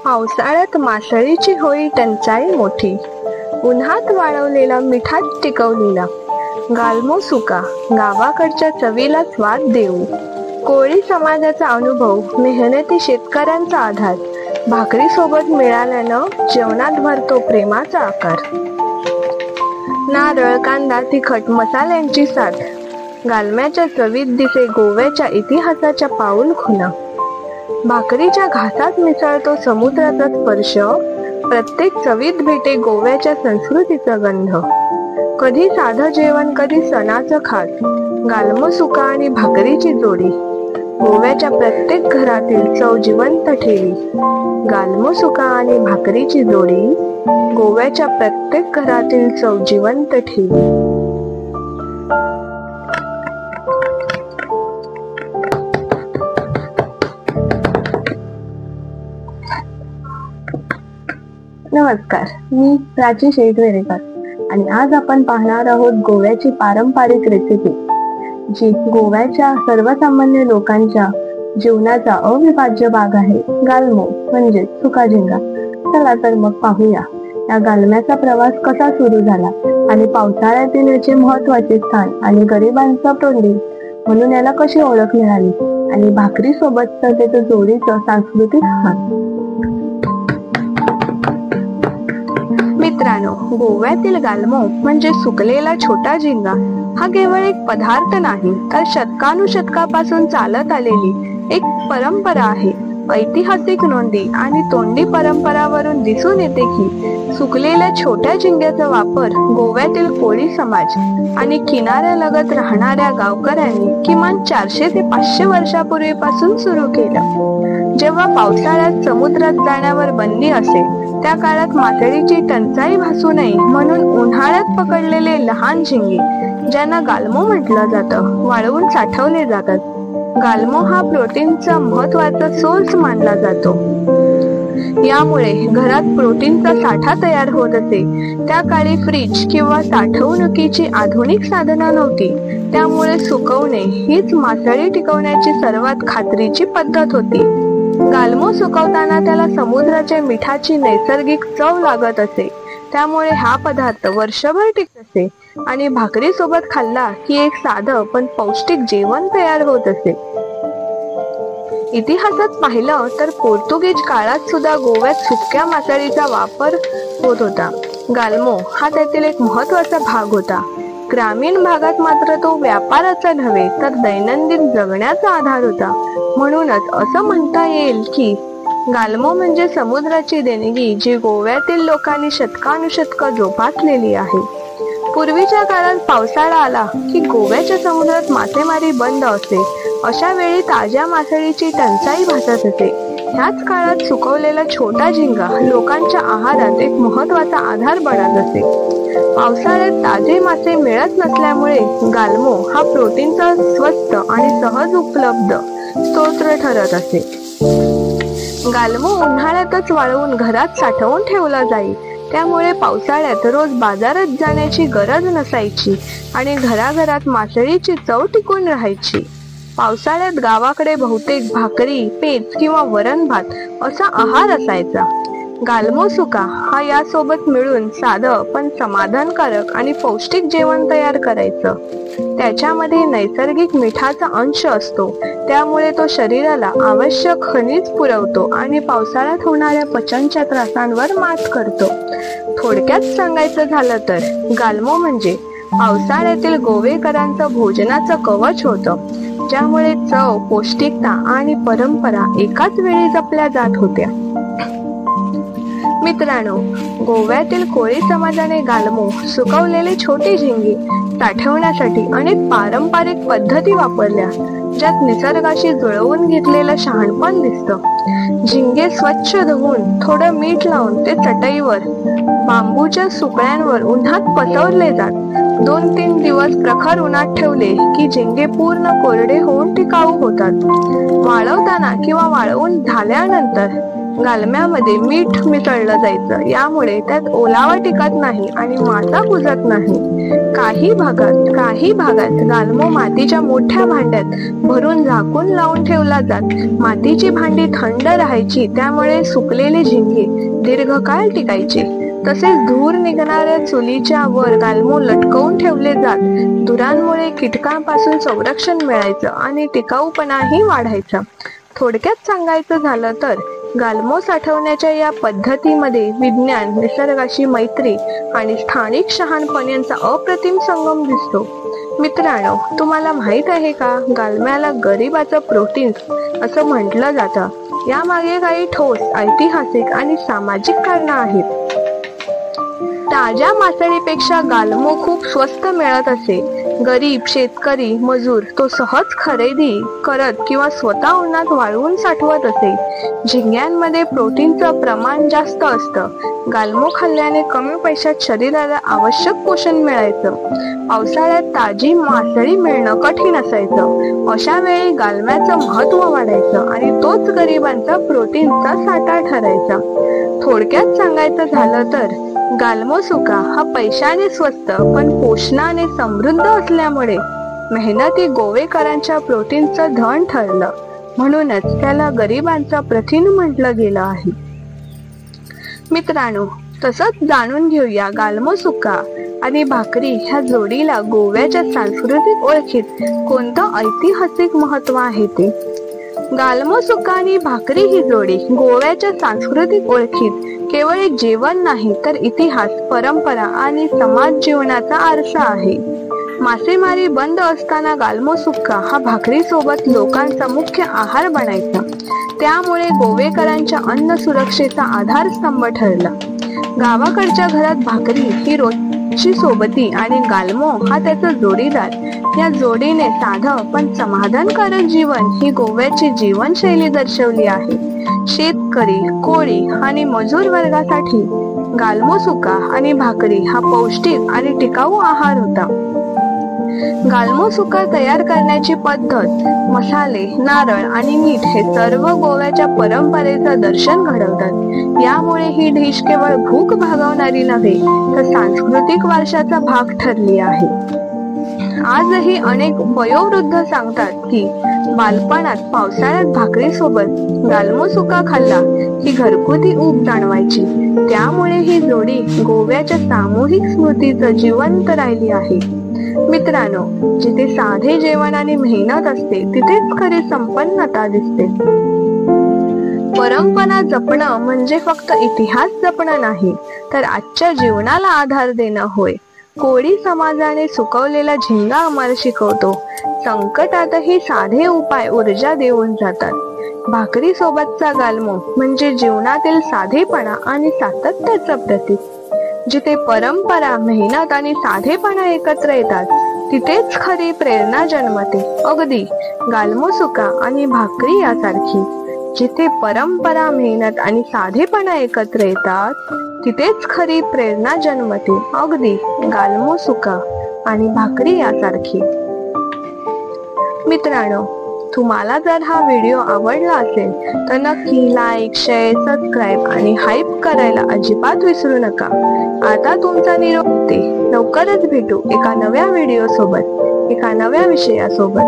पावसाळ्यात मासळीची होई टंचाई मोठी, उन्हात वाळवलेला मिठात टिकवलेला गालमो सुका गावाकडच्या चवीला स्वाद देऊ. कोळी समाजाचा अनुभव, मेहनती शेतकऱ्यांचा आधार, भाकरी सोबत मिळाल्यानं जेवणात भरतो प्रेमाचा आकार. नारळ, कांदा, तिखट मसाल्यांची साथ, गालम्याच्या चवीत दिसे गोव्याच्या इतिहासाच्या पाऊल खुणा. भाकरीच्या घासात मिसळतो समुद्राचा स्पर्श, प्रत्येक चवीत भेटे गोव्याच्या संस्कृतीचा गंध. कधी साधं जेवण, कधी सणाचं खास, गालमो सुका आणि भाकरीची जोडी गोव्याच्या प्रत्येक घरातील चव जिवंत ठेवी. गालमो सुका आणि भाकरीची जोडी गोव्याच्या प्रत्येक घरातील चव जिवंत ठेवी. नमस्कार, मी प्राची शेटवेरेकर आणि आज आपण पाहणार आहोत गोव्याची पारंपरिक रेसिपी, जी गोव्याच्या सर्वसामान्य लोकांच्या जीवनाचा अविभाज्य भाग आहे. गालमो म्हणजे सुका झिंगा. चला तर मग पाहूया या गालम्याचा प्रवास कसा सुरू झाला आणि पावसाळ्यातील याचे महत्वाचे स्थान आणि गरिबांचं तोंडी म्हणून याला कशी ओळख मिळाली आणि भाकरी सोबतचं त्याचं जोडीचं सांस्कृतिक स्थान. मित्रांनो, गोव्यातील गालमो म्हणजे सुकलेला छोटा झिंगा हा केवळ एक पदार्थ नाही, तर शतकानुशतकापासून चालत आलेली एक परंपरा आहे. ऐतिहासिक नोंदी आणि तोंडी परंपरावरून दिसून येते की सुकलेल्या छोट्या झिंग्याचा वापर गोव्यातील कोळी समाज आणि किनाऱ्यालगत राहणाऱ्या गावकऱ्यांनी किमान 400 ते 500 वर्षापूर्वीपासून सुरू केलं. जेव्हा पावसाळ्यात समुद्रात जाण्यावर बंदी असे, त्या काळात मासळीची टंचाई भासू नये म्हणून उन्हाळ्यात पकडलेले लहान झिंगे, ज्यांना गालमो म्हटलं जातं, वाळवून साठवले जातात. गालमो हा प्रोटीनचा महत्वाचा सोर्स मानला जातो. यामुळे घरात प्रोटीनचा साठा तयार होत असे. त्या काळी फ्रीज किंवा साठवणुकीची आधुनिक साधनं नव्हती, त्यामुळे सुकवणे हीच मासळी टिकवण्याची सर्वात खात्रीची पद्धत होती. गालमो सुकवताना त्याला समुद्राच्या मिठाची नैसर्गिक चव लागत असे, त्यामुळे हा पदार्थ वर्षभर टिकत असे आणि भाकरी सोबत खाल्ला की एक साधं पण पौष्टिक जेवण तयार होत असे. इतिहासात पाहिलं तर पोर्तुगीज काळात सुद्धा गोव्यात सुक्या मासळीचा वापर होत होता. गालमो हा त्यातील एक महत्वाचा भाग होता. ग्रामीण भागात मात्र तो व्यापाराचा नव्हे तर दैनंदिन जगण्याचा आधार होता. म्हणूनच असं म्हणता येईल की गालमो म्हणजे समुद्राची देणगी, जी गोव्यातील लोकांनी शतकानुशतक जोपासलेली आहे. पूर्वीच्या काळात पावसाळा आला की गोव्याच्या समुद्रात मासेमारी बंद असे. अशा वेळी ताज्या मासळीची टंचाई भासत असे. ह्याच काळात सुकवलेला छोटा झिंगा लोकांच्या आहारात एक महत्वाचा आधार बनत असे. पावसाळ्यात ताजे मासे मिळत नसल्यामुळे गालमो हा प्रोटीनचा स्वस्त आणि सहज उपलब्ध स्रोत ठरत असे. गालमो उन्हाळ्यातच वाळवून घरात साठवून ठेवला जाई, त्यामुळे पावसाळ्यात रोज बाजारात जाण्याची गरज नसायची आणि घराघरात मासळीची चव टिकून राहायची. पावसाळ्यात गावाकडे बहुतेक भाकरी, पेज किंवा वरण भात असा आहार असायचा. गालमो सुका हा यासोबत मिळून साधं पण समाधानकारक आणि पौष्टिक जेवण तयार करायचं. त्याच्यामध्ये नैसर्गिक मिठाचा अंश असतो, त्यामुळे तो शरीराला आवश्यक खनिज पुरवतो आणि पावसाळ्यात होणाऱ्या पचनच्या त्रासांवर मात करतो. थोडक्यात सांगायचं झालं तर गालमो म्हणजे पावसाळ्यातील गोवेकरांचं भोजनाचं कवच होतं, ज्यामुळे चव, पौष्टिकता आणि परंपरा एकाच वेळी जपल्या जात होत्या. मित्रांनो, गोव्यातील कोळी समाजाने गालमो, सुकवलेले छोटे झिंगे साठवण्यासाठी अनेक पारंपरिक पद्धती वापरल्या, ज्यात निसर्गाशी जुळवून घेतलेलं शहाणपण दिसतं. झिंगे स्वच्छ धुवून थोडं मीठ लावून ते चटईवर, बांबूच्या सुकड्यांवर उन्हात पसरले जात. 2-3 दिवस प्रखर उन्हात ठेवले की झिंगे पूर्ण कोरडे होऊन टिकाऊ होतात. वाळवताना किंवा वाळवून झाल्यानंतर गालम्यामध्ये मीठ मिसळलं जायचं, यामुळे त्यात ओलावा टिकत नाही आणि मासा कुजत नाही. काही भागात गालमो मातीच्या मोठ्या भांड्यात भरून झाकून लावून ठेवला जात. मातीची भांडी थंड राहायची, त्यामुळे सुकलेले झिंगे दीर्घकाळ टिकायचे. तसेच धूर निघणाऱ्या चुलीच्या वर गालमो लटकवून ठेवले जात. धुरांमुळे कीटकांपासून संरक्षण मिळायचं आणि टिकाऊपणाही वाढायचा. थोडक्यात सांगायचं झालं तर गालमो साठवण्याच्या या पद्धतीमध्ये विज्ञान, निसर्गाशी मैत्री आणि स्थानिक शहाणपण यांचा अप्रतिम संगम दिसतो. मित्रांनो, तुम्हाला माहित आहे का, गालम्याला गरिबाचं प्रोटीन्स असं म्हटलं जातं. यामागे काही ठोस ऐतिहासिक आणि सामाजिक कारणं आहेत. ताज्या मासळीपेक्षा गालमो खूप स्वस्त मिळत असे. गरीब शेतकरी मजूर तो सहज खरेदी करत किंवा स्वतः उन्हात वाळवून साठवत असे. झिंग्यांमध्ये प्रोटीनचं प्रमाण जास्त असतं. गालमो खाल्ल्याने कमी पैशात शरीराला आवश्यक पोषण मिळायचं. पावसाळ्यात ताजी मासळी मिळणं कठीण असायचं. अशा वेळी गालम्याचं महत्त्व वाढायचं आणि तोच गरिबांचा प्रोटीनचा साठा ठरायचा. थोडक्यात सांगायचं झालं तर गालमो सुका हा पैशाने स्वस्त पण पोषणाने समृद्ध असल्यामुळे मेहनती गोवेकरांच्या प्रोटीनचं धन ठरलं. म्हणूनच त्याला गरिबांचा प्रथिन म्हटलं गेलं आहे. मित्रांनो, तसंच जाणून घेऊया गालमो सुका आणि भाकरी ह्या जोडीला गोव्याच्या सांस्कृतिक ओळखीत कोणतं ऐतिहासिक महत्त्व आहे ते. गालमो सुका आणि भाकरी ही जोडी गोव्याच्या सांस्कृतिक ओळखीत केवळ एक जेवण नाही, तर इतिहास, परंपरा आणि समाज जीवनाचा आरसा आहे. मासेमारी बंद असताना गालमो सुक्का हा भाकरी सोबत लोकांचा मुख्य आहार बनायचा. त्यामुळे गोवेकरांच्या अन्न सुरक्षेचा आधारस्तंभ ठरला. गावाकडच्या घरात भाकरी ही रोजची सोबती आणि गालमो हा त्याचा जोडीदार. या जोडीने साधं पण समाधानकारक जीवन ही गोव्याची जीवनशैली दर्शवली आहे. शेतकरी, कोळी आणि मजूर वर्गासाठी गालमो सुका आणि भाकरी हा पौष्टिक आणि टिकाऊ आहार होता. गालमो सुका तयार करण्याची पद्धत, मसाले, नारळ आणि मीठ हे सर्व गोव्याच्या परंपरेचं दर्शन घडवतात. यामुळे ही डिश केवळ भूक भागवणारी नव्हे, तर सांस्कृतिक वारशाचा भाग ठरली आहे. आजही अनेक वयोवृद्ध सांगतात की बालपणात पावसाळ्यात भाकरीसोबत गालमो सुका खाल्ला ही घरगुती ऊब जाणवायची. त्यामुळे ही जोडी गोव्याच्या सामूहिक स्मृतीचं जिवंत राहिली आहे. मित्रांनो, जिथे साधे जेवण आणि मेहनत असते, तिथेच खरी संपन्नता दिसते. परंपरा जपणं म्हणजे फक्त इतिहास जपणं नाही, तर आजच्या जीवनाला आधार देणं होय. कोळी समाजाने सुकवलेला झिंगा आम्हाला शिकवतो, संकटातही साधे उपाय ऊर्जा देऊन जातात. भाकरी सोबतचा गालमो म्हणजे जीवनातील साधेपणा आणि सातत्याचं प्रतीक. जिथे परंपरा, मेहनत आणि साधेपणा एकत्र येतात, तिथेच खरी प्रेरणा जन्मते. अगदी गालमो सुका आणि भाकरी यासारखी. जिथे परंपरा, मेहनत आणि साधेपणा एकत्र येतात, तिथेच खरी प्रेरणा जन्मते. अगदी गालमो सुका आणि भाकरी यासारखी. मित्रांनो, तुम्हाला जर हा व्हिडिओ आवडला असेल तर नक्की लाईक, शेअर, सबस्क्राईब आणि हाईप करायला अजिबात विसरू नका. आता तुमचा निरोप देते. लवकरच भेटू एका नव्या व्हिडिओ सोबत, एका नव्या विषयासोबत.